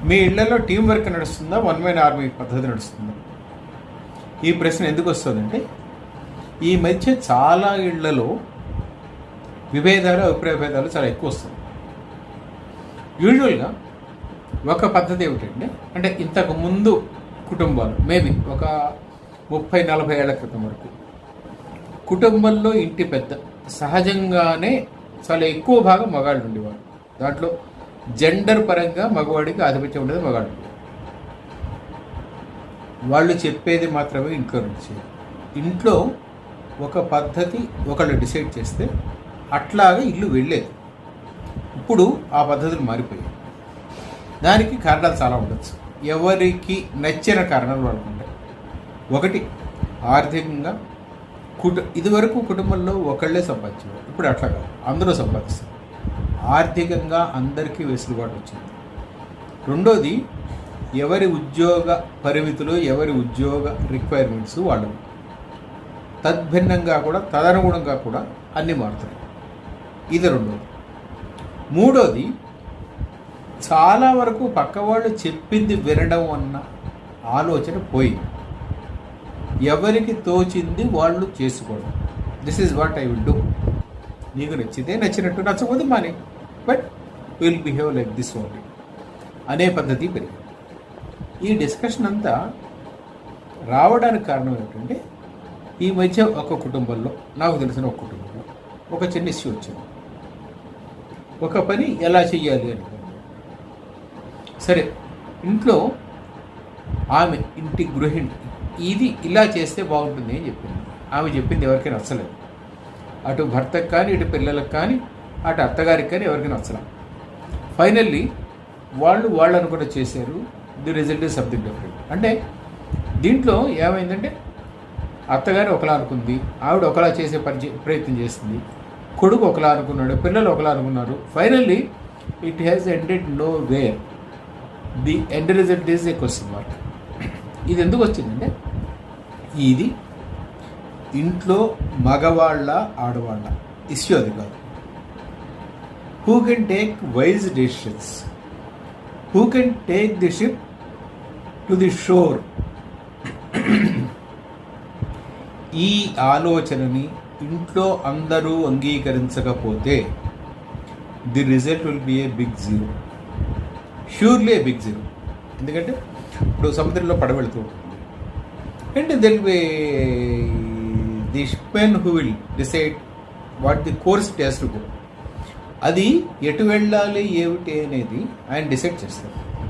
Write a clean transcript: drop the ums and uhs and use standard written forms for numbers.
మీ ఇళ్లలో team work నడుస్తుందా, one man army పద్ధతి నడుస్తుందా? ఈ ప్రశ్న ఎందుకు వస్తుందంటే ఈ మధ్య చాలా ఇళ్లలో విభేదాలు, అభిప్రాయ భేదాలు చాలా ఎక్కువ వస్తుంది. యూజువల్గా ఒక పద్ధతి ఏమిటంటే, అంటే ఇంతకు ముందు కుటుంబాలు మేబీ ఒక 30-40 ఏళ్ల క్రితం వరకు కుటుంబంలో ఇంటి పెద్ద సహజంగానే చాలా ఎక్కువ భాగం మగాళ్ళు ఉండేవారు. దాంట్లో జెండర్ పరంగా మగవాడికి ఆధిపత్యం ఉండేది, మగాళ్ళు వాళ్ళు చెప్పేది మాత్రమే ఇంట్లో నుంచి. ఇంట్లో ఒక పద్ధతి ఒకళ్ళు డిసైడ్ చేస్తే అట్లాగే ఇల్లు వెళ్ళేది. ఇప్పుడు ఆ పద్ధతులు మారిపోయాయి. దానికి కారణాలు చాలా ఉండొచ్చు. ఎవరికి నచ్చిన కారణాలు వాళ్ళకు ఉంటాయి. ఒకటి, ఆర్థికంగా ఇదివరకు కుటుంబంలో ఒకళ్ళే సంపాదించేవారు, ఇప్పుడు అట్లా కాదు, అందరూ సంపాదిస్తారు. ఆర్థికంగా అందరికీ వెసులుబాటు వచ్చింది. రెండోది, ఎవరి ఉద్యోగ పరిమితులు, ఎవరి ఉద్యోగ రిక్వైర్మెంట్స్ వాళ్ళు తద్భిన్నంగా కూడా, తదనుగుణంగా కూడా అన్నీ మారుతున్నాయి. ఇది రెండోది. మూడోది, చాలా వరకు పక్కవాళ్ళు చెప్పింది వినడం అన్న ఆలోచన పోయింది. ఎవరికి తోచింది వాళ్ళు చేసుకోవడం. This is what I will do. నీకు నచ్చితే నచ్చినట్టు, నచ్చకపోతే మానే, but will behave like this only అనే పద్ధతి పెరిగింది. ఈ డిస్కషన్ అంతా రావడానికి కారణం ఏమిటంటే, ఈ మధ్య ఒక కుటుంబంలో, నాకు తెలిసిన ఒక కుటుంబంలో ఒక చిన్న ఇష్యూ వచ్చింది. ఒక పని ఎలా చెయ్యాలి అని. సరే, ఇంట్లో ఆమె ఇంటి గృహిణి ఇది ఇలా చేస్తే బాగుంటుంది అని చెప్పింది. ఆమె చెప్పింది ఎవరికి నచ్చలేదు. అటు భర్తకు కానీ, ఇటు పిల్లలకు కానీ, అటు అత్తగారికి కానీ ఎవరికి నచ్చలేదు. ఫైనల్లీ వాళ్ళు అనుకున్న చేశారు. The result is something different. అంటే దీంట్లో ఏమైందంటే, అత్తగారు ఒకలా అనుకుంది, ఆవిడ ఒకలా చేసే ప్రయత్నం చేసింది, కొడుకు ఒకలా అనుకున్నాడు, పిల్లలు ఒకలా అనుకున్నారు. Finally it has ended know where. The end result is a question mark. ఇది ఎందుకు వచ్చిందంటే, ఇది ఇంట్లో మగవాళ్ళ ఆడవాళ్ళ ఇష్యూ అది కాదు. Who can take wise decisions, who can take the ship to the shore. ఈ ఆలోచనని ఇంట్లో అందరూ అంగీకరించకపోతే the result will be a big zero. Surely a big zero. ఎందుకంటే ఇప్పుడు సముద్రంలో పడవెళ్తూ ఉంటుంది, and then the shipmen who will decide what the course it has to go. అది ఎటు వెళ్ళాలి ఏమిటి అనేది ఆయన డిసైడ్ చేస్తారు.